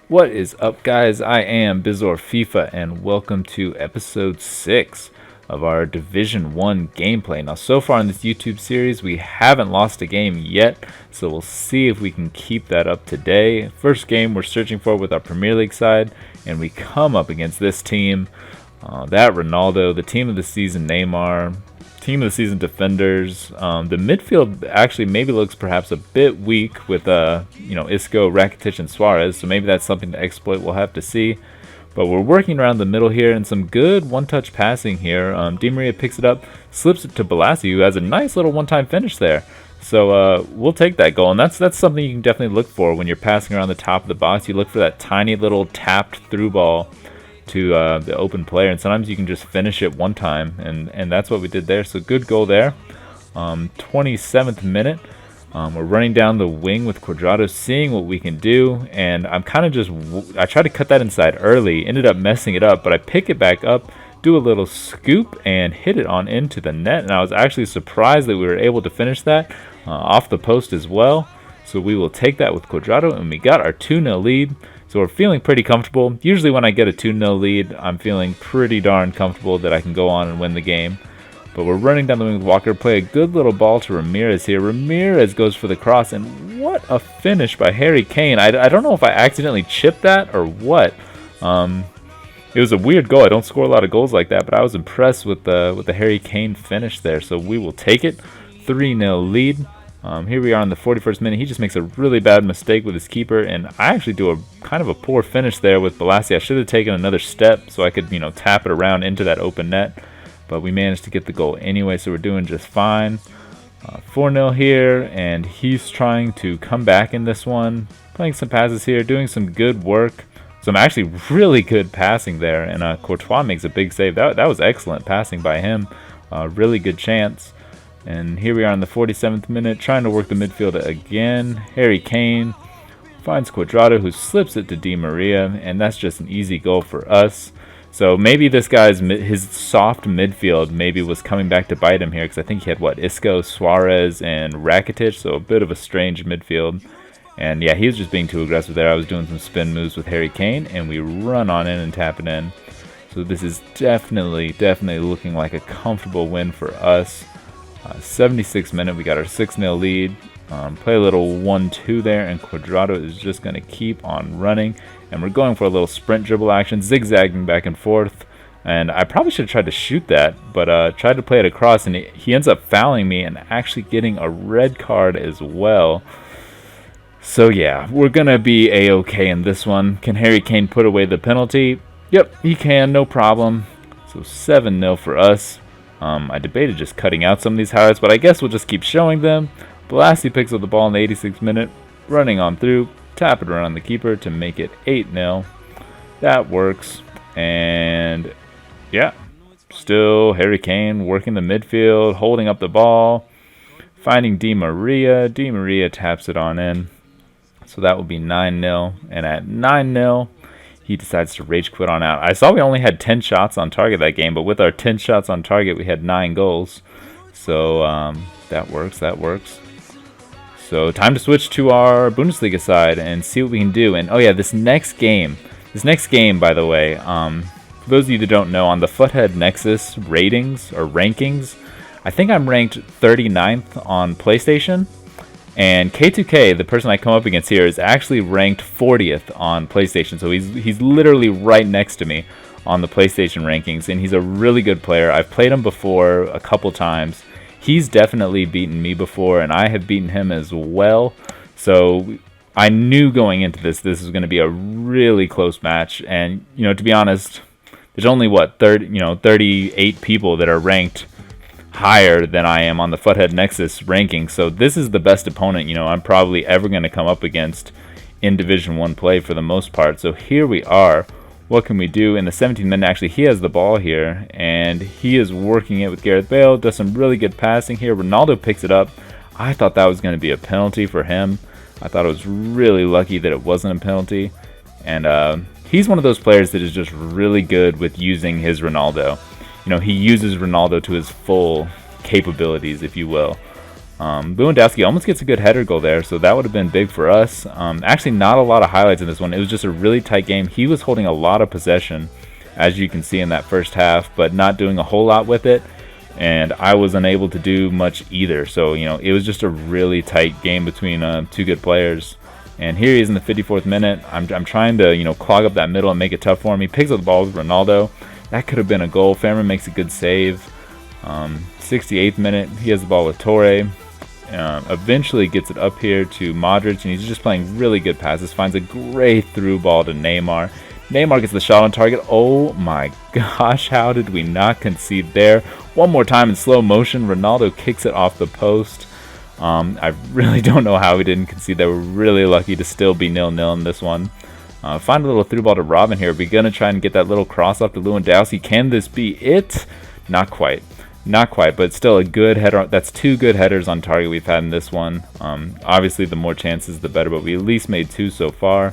What is up, guys? I am BizorFIFA, and welcome to episode 6 of our Division 1 gameplay. Now, so far in this YouTube series, we haven't lost a game yet, so we'll see if we can keep that up today. First game we're searching for with our Premier League side, and we come up against this team. That Ronaldo, the team of the season Neymar, team of the season defenders. The midfield actually maybe looks perhaps a bit weak with Isco, Rakitic, and Suarez. So maybe that's something to exploit. We'll have to see. But we're working around the middle here, and some good one-touch passing here. Di Maria picks it up, slips it to Balassi, who has a nice little one-time finish there. So we'll take that goal, and that's something you can definitely look for when you're passing around the top of the box. You look for that tiny little tapped through ball to the open player, and sometimes you can just finish it one time, and that's what we did there. So good goal there. 27th minute, we're running down the wing with Cuadrado, seeing what we can do, and I'm kind of I tried to cut that inside early, ended up messing it up, but I pick it back up, do a little scoop, and hit it on into the net, and I was actually surprised that we were able to finish that off the post as well. So we will take that with Cuadrado, and we got our 2-0 lead. So we're feeling pretty comfortable. Usually when I get a 2-0 lead, I'm feeling pretty darn comfortable that I can go on and win the game. But we're running down the wing with Walker, play a good little ball to Ramirez here. Ramirez goes for the cross, and what a finish by Harry Kane. I don't know if I accidentally chipped that or what. It was a weird goal. I don't score a lot of goals like that, but I was impressed with the Harry Kane finish there. So we will take it. 3-0 lead. Here we are in the 41st minute. He just makes a really bad mistake with his keeper, and I actually do a kind of a poor finish there with Balassi. I should have taken another step so I could, tap it around into that open net, but we managed to get the goal anyway, so we're doing just fine. 4-0 here, and he's trying to come back in this one, playing some passes here, doing some good work. Some actually really good passing there, and Courtois makes a big save. That was excellent passing by him. Really good chance. And here we are in the 47th minute, trying to work the midfield again. Harry Kane finds Cuadrado, who slips it to Di Maria, and that's just an easy goal for us. So maybe this guy's his soft midfield maybe was coming back to bite him here, because I think he had Isco, Suarez, and Rakitic, so a bit of a strange midfield. And yeah, he was just being too aggressive there. I was doing some spin moves with Harry Kane, and we run on in and tap it in. So this is definitely looking like a comfortable win for us. 76th minute, we got our 6-0 lead. Play a little 1-2 there, and Cuadrado is just going to keep on running. And we're going for a little sprint dribble action, zigzagging back and forth. And I probably should have tried to shoot that, but tried to play it across, and he ends up fouling me and actually getting a red card as well. So yeah, we're going to be A-okay in this one. Can Harry Kane put away the penalty? Yep, he can, no problem. So 7-0 for us. I debated just cutting out some of these highlights, but I guess we'll just keep showing them. Balassi picks up the ball in the 86th minute, running on through, tap it around the keeper to make it 8-0. That works. And yeah, still Harry Kane working the midfield, holding up the ball, finding Di Maria. Di Maria taps it on in. So that will be 9-0. And at 9-0, he decides to rage quit on out. I saw we only had 10 shots on target that game, but with our 10 shots on target, we had 9 goals. So that works. So time to switch to our Bundesliga side and see what we can do. And oh yeah, this next game, by the way, for those of you that don't know, on the Futhead Nexus ratings or rankings, I think I'm ranked 39th on PlayStation. And K2K, the person I come up against here, is actually ranked 40th on PlayStation. So he's literally right next to me on the PlayStation rankings, and he's a really good player. I've played him before a couple times. He's definitely beaten me before, and I have beaten him as well. So I knew going into this was going to be a really close match. And to be honest, there's only 38 people that are ranked higher than I am on the Futhead Nexus ranking, so this is the best opponent I'm probably ever going to come up against in Division 1 play for the most part. So here we are. What can we do? In the 17th minute, actually, he has the ball here, and he is working it with Gareth Bale, does some really good passing here. Ronaldo picks it up. I thought that was going to be a penalty for him. I thought it was really lucky that it wasn't a penalty, and he's one of those players that is just really good with using his Ronaldo. He uses Ronaldo to his full capabilities, if you will. Lewandowski almost gets a good header goal there, so that would have been big for us. Actually, not a lot of highlights in this one. It was just a really tight game. He was holding a lot of possession, as you can see in that first half, but not doing a whole lot with it. And I was unable to do much either. So, it was just a really tight game between two good players. And here he is in the 54th minute. I'm trying to, clog up that middle and make it tough for him. He picks up the ball with Ronaldo. That could have been a goal. Fairman makes a good save. 68th minute, he has the ball with Torre. Eventually gets it up here to Modric, and he's just playing really good passes. Finds a great through ball to Neymar. Neymar gets the shot on target. Oh my gosh, how did we not concede there? One more time in slow motion. Ronaldo kicks it off the post. I really don't know how we didn't concede there. We're really lucky to still be 0-0 in this one. Find a little through ball to Robin here. We're going to try and get that little cross off to Lewandowski. Can this be it? Not quite. Not quite, but still a good header. That's two good headers on target we've had in this one. Obviously, the more chances, the better, but we at least made two so far.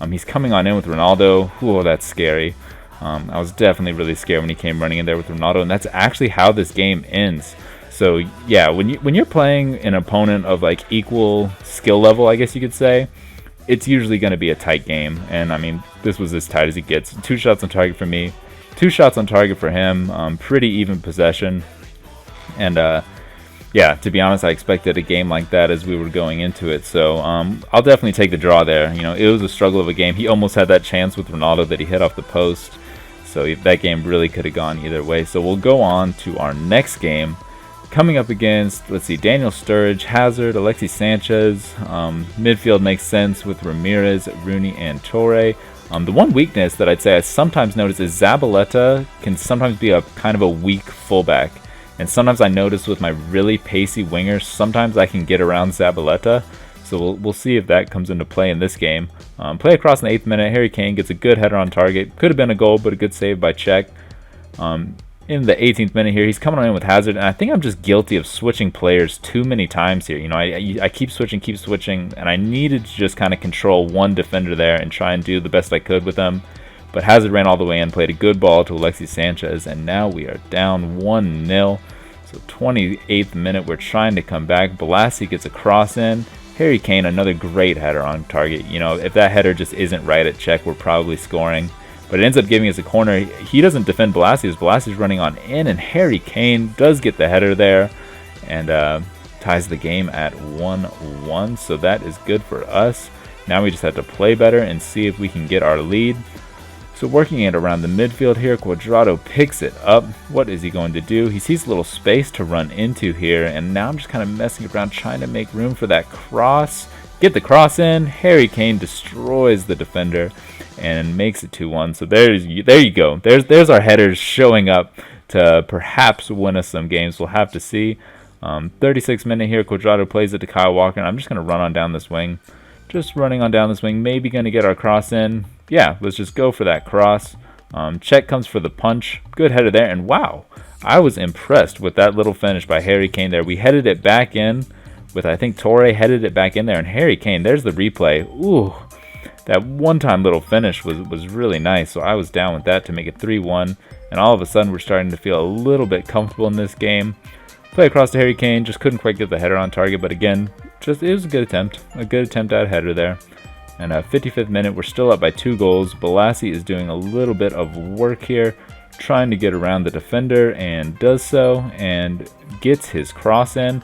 He's coming on in with Ronaldo. Whoa, that's scary. I was definitely really scared when he came running in there with Ronaldo, and that's actually how this game ends. So yeah, when you're playing an opponent of like equal skill level, I guess you could say, it's usually going to be a tight game. And I mean, this was as tight as it gets. 2 shots on target for me, 2 shots on target for him. Pretty even possession. And yeah, to be honest, I expected a game like that as we were going into it. So I'll definitely take the draw there. It was a struggle of a game. He almost had that chance with Ronaldo that he hit off the post. So that game really could have gone either way. So we'll go on to our next game. Coming up against, let's see, Daniel Sturridge, Hazard, Alexis Sanchez. Midfield makes sense with Ramirez, Rooney, and Torre. The one weakness that I'd say I sometimes notice is Zabaleta can sometimes be a kind of a weak fullback. And sometimes I notice with my really pacey wingers, sometimes I can get around Zabaleta. So we'll see if that comes into play in this game. Play across in the 8th minute. Harry Kane gets a good header on target. Could have been a goal, but a good save by Czech. In the 18th minute here, he's coming on in with Hazard, and I think I'm just guilty of switching players too many times here. I keep switching, and I needed to just kind of control one defender there and try and do the best I could with them. But Hazard ran all the way in, played a good ball to Alexis Sanchez, and now we are down 1-0. So 28th minute, we're trying to come back. Balassi gets a cross in. Harry Kane, another great header on target. If that header just isn't right at Czech, we're probably scoring. But it ends up giving us a corner. He doesn't defend Balassi as Balassi's running on in, and Harry Kane does get the header there and ties the game at 1-1. So that is good for us. Now we just have to play better and see if we can get our lead. So working it around the midfield here, Cuadrado picks it up. What is he going to do? He sees a little space to run into here, and now I'm just kind of messing around trying to make room for that cross. Get the cross in. Harry Kane destroys the defender and makes it 2-1. So there you go. There's our headers showing up to perhaps win us some games. We'll have to see. 36th minute here, Cuadrado plays it to Kyle Walker, and I'm just going to run on down this wing. Just running on down this wing, maybe going to get our cross in. Yeah, let's just go for that cross. Czech comes for the punch. Good header there, and wow, I was impressed with that little finish by Harry Kane there. We headed it back in with, I think, Torre headed it back in there, and Harry Kane, there's the replay. Ooh, that one-time little finish was really nice, so I was down with that to make it 3-1, and all of a sudden we're starting to feel a little bit comfortable in this game. Play across to Harry Kane, just couldn't quite get the header on target, but again, it was a good attempt at a header there. And 55th minute, we're still up by 2 goals. Balassi is doing a little bit of work here, trying to get around the defender, and does so, and gets his cross in.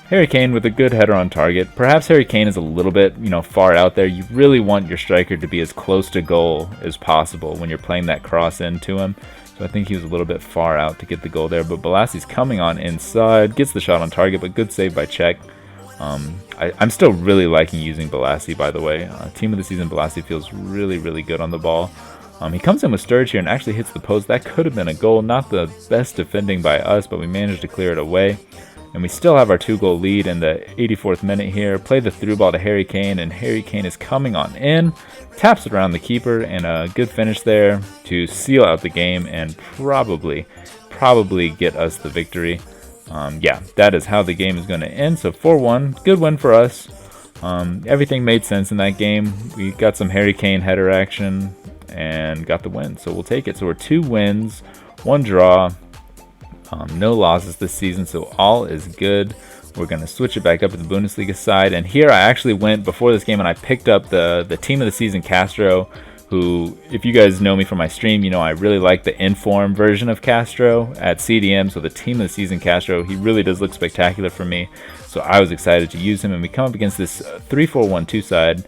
Harry Kane with a good header on target. Perhaps Harry Kane is a little bit, far out there. You really want your striker to be as close to goal as possible when you're playing that cross in to him. So I think he was a little bit far out to get the goal there. But Balassi's coming on inside, gets the shot on target, but good save by Czech. I'm still really liking using Balassi, by the way. Team of the season, Balassi feels really, really good on the ball. He comes in with Sturridge here and actually hits the post. That could have been a goal. Not the best defending by us, but we managed to clear it away. And we still have our 2-goal lead in the 84th minute here. Play the through ball to Harry Kane, and Harry Kane is coming on in. Taps it around the keeper, and a good finish there to seal out the game and probably get us the victory. Yeah, that is how the game is going to end. So 4-1, good win for us. Everything made sense in that game. We got some Harry Kane header action and got the win. So we'll take it. So we're 2 wins, 1 draw. No losses this season, so all is good. We're going to switch it back up to the Bundesliga side. And here I actually went before this game and I picked up the team of the season Castro, who, if you guys know me from my stream, you know I really like the inform version of Castro at CDM. So the team of the season Castro, he really does look spectacular for me. So I was excited to use him, and we come up against this 3-4-1-2 side.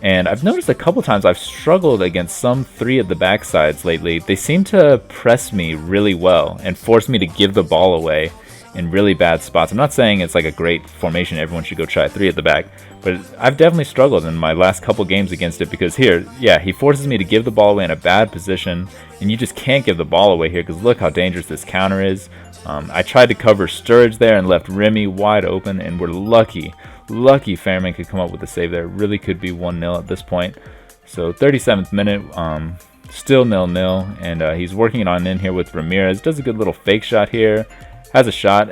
And I've noticed a couple times I've struggled against some 3 at the back sides lately. They seem to press me really well and force me to give the ball away in really bad spots. I'm not saying it's like a great formation, everyone should go try 3 at the back, but I've definitely struggled in my last couple games against it, because here, yeah, he forces me to give the ball away in a bad position, and you just can't give the ball away here because look how dangerous this counter is. I tried to cover Sturridge there and left Remy wide open, and we're lucky Fairman could come up with a save there. It really could be 1-0 at this point. So 37th minute, still 0-0, and he's working it on in here with Ramirez. Does a good little fake shot here. Has a shot.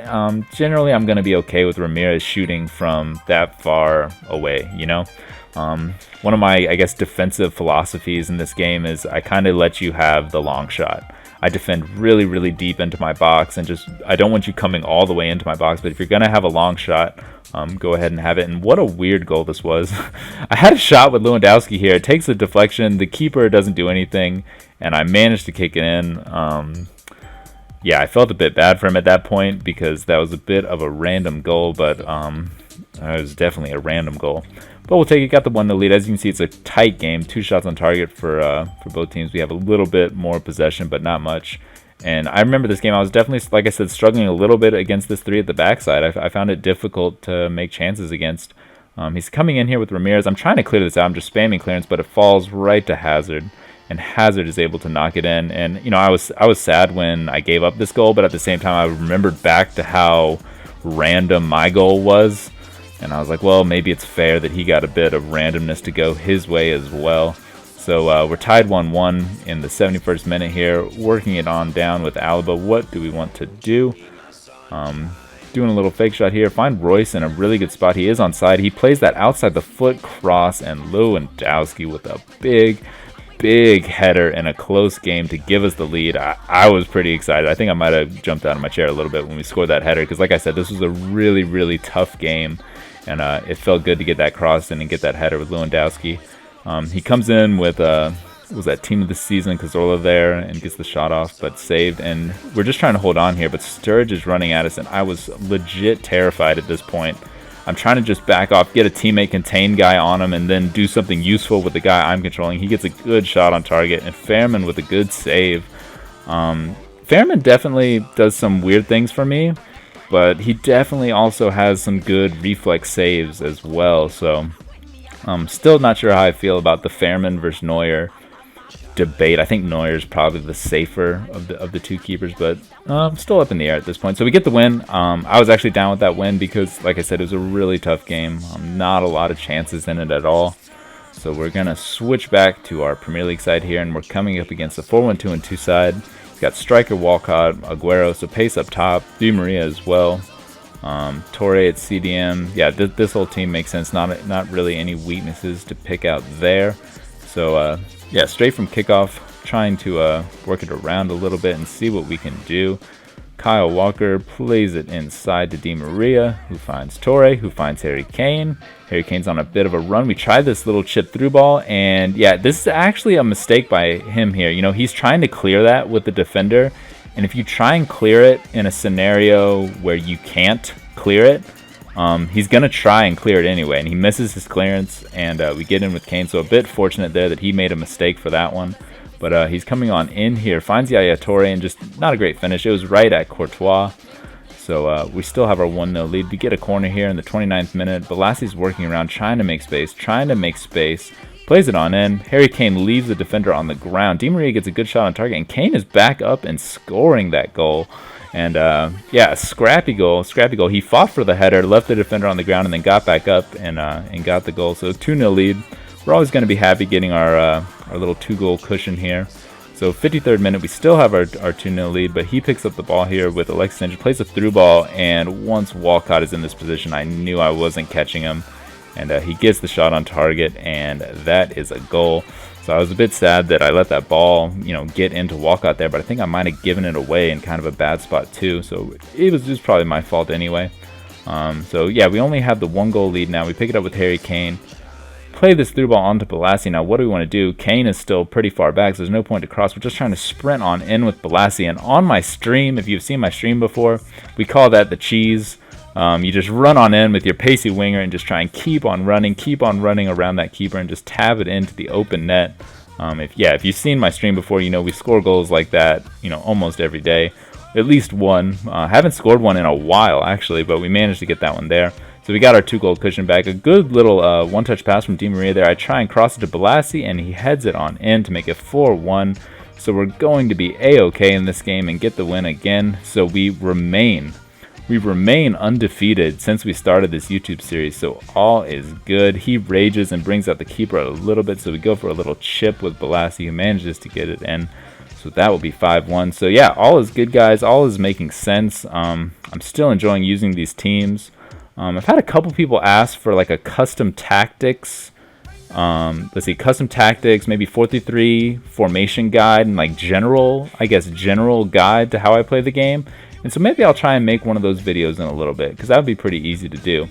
Generally, I'm going to be okay with Ramirez shooting from that far away, you know. One of my, I guess, defensive philosophies in this game is I kind of let you have the long shot. I defend really, really deep into my box, and just I don't want you coming all the way into my box, but if you're going to have a long shot, go ahead and have it. And what a weird goal this was. I had a shot with Lewandowski here. It takes a deflection. The keeper doesn't do anything, and I managed to kick it in. Yeah, I felt a bit bad for him at that point because that was a bit of a random goal, but it was definitely a random goal. But we'll take it. Got the 1-0 lead. As you can see, it's a tight game. 2 shots on target for both teams. We have a little bit more possession, but not much. And I remember this game, I was definitely, like I said, struggling a little bit against this 3 at the backside. I found it difficult to make chances against. He's coming in here with Ramirez. I'm trying to clear this out. I'm just spamming clearance, but it falls right to Hazard. And Hazard is able to knock it in. And, you know, I was sad when I gave up this goal, but at the same time, I remembered back to how random my goal was. And I was like, well, maybe it's fair that he got a bit of randomness to go his way as well. So we're tied 1-1 in the 71st minute here, working it on down with Alaba. What do we want to do? Doing a little fake shot here. Find Royce in a really good spot. He is onside. He plays that outside the foot cross, and Lewandowski with a big header in a close game to give us the lead. I was pretty excited. I think I might have jumped out of my chair a little bit when we scored that header, because like I said, this was a really, really tough game, and it felt good to get that cross in and get that header with Lewandowski. He comes in with was that team of the season Cazorla there and gets the shot off, but saved. And we're just trying to hold on here, but Sturridge is running at us, and I was legit terrified at this point. I'm trying to just back off, get a teammate contain guy on him, and then do something useful with the guy I'm controlling. He gets a good shot on target, and Fairman with a good save. Fairman definitely does some weird things for me, but he definitely also has some good reflex saves as well. So I'm still not sure how I feel about the Fairman versus Neuer debate. I think Neuer is probably the safer of the 2 keepers, but still up in the air at this point. So we get the win. I was actually down with that win because, like I said, it was a really tough game. Not a lot of chances in it at all. So we're going to switch back to our Premier League side here, and we're coming up against the 4-1-2-2 side. We've got striker Walcott, Aguero, so pace up top, Di Maria as well. Torre at CDM. Yeah, this whole team makes sense. Not really any weaknesses to pick out there. So yeah, straight from kickoff, trying to work it around a little bit and see what we can do. Kyle Walker plays it inside to Di Maria, who finds Torre, who finds Harry Kane. Harry Kane's on a bit of a run. We tried this little chip through ball, and yeah, this is actually a mistake by him here. You know, he's trying to clear that with the defender, and if you try and clear it in a scenario where you can't clear it, he's going to try and clear it anyway, and he misses his clearance, and we get in with Kane. So a bit fortunate there that he made a mistake for that one. But he's coming on in here, finds Yaya Toure, and just not a great finish. It was right at Courtois. So we still have our 1-0 lead. We get a corner here in the 29th minute. Bolassi's working around, trying to make space, plays it on in. Harry Kane leaves the defender on the ground. Di Maria gets a good shot on target, and Kane is back up and scoring that goal. And yeah, a scrappy goal. He fought for the header, left the defender on the ground, and then got back up and got the goal. So 2-0 lead. We're always going to be happy getting our little 2-goal cushion here. So 53rd minute, we still have our 2-0 lead, but he picks up the ball here with Alexis Sanchez, plays a through ball, and once Walcott is in this position, I knew I wasn't catching him. And he gets the shot on target, and that is a goal. So I was a bit sad that I let that ball, get into Walcott there, but I think I might have given it away in kind of a bad spot too. So it was just probably my fault anyway. So yeah, we only have the 1-goal lead now. We pick it up with Harry Kane. Play this through ball onto Balassi. Now, what do we want to do? Kane is still pretty far back, so there's no point to cross. We're just trying to sprint on in with Balassi. And on my stream, if you've seen my stream before, we call that the cheese. You just run on in with your pacey winger and just try and keep on running around that keeper and just tab it into the open net. If you've seen my stream before, you know we score goals like that, almost every day. At least one. Haven't scored one in a while, actually, but we managed to get that one there. So we got our 2-goal cushion back. A good little one-touch pass from Di Maria there. I try and cross it to Balassi, and he heads it on in to make it 4-1. So we're going to be A-okay in this game and get the win again. So we remain undefeated since we started this YouTube series. So all is good. He rages and brings out the keeper a little bit. So we go for a little chip with Balassi, who manages to get it in. So that will be 5-1. So yeah, all is good, guys. All is making sense. I'm still enjoying using these teams. I've had a couple people ask for like a custom tactics. Let's see, custom tactics, maybe 4-3-3 formation guide, and like general guide to how I play the game. And so maybe I'll try and make one of those videos in a little bit, because that would be pretty easy to do.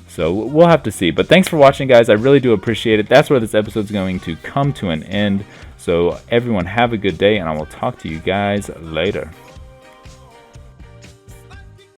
So we'll have to see. But thanks for watching, guys. I really do appreciate it. That's where this episode's going to come to an end. So everyone have a good day, and I will talk to you guys later.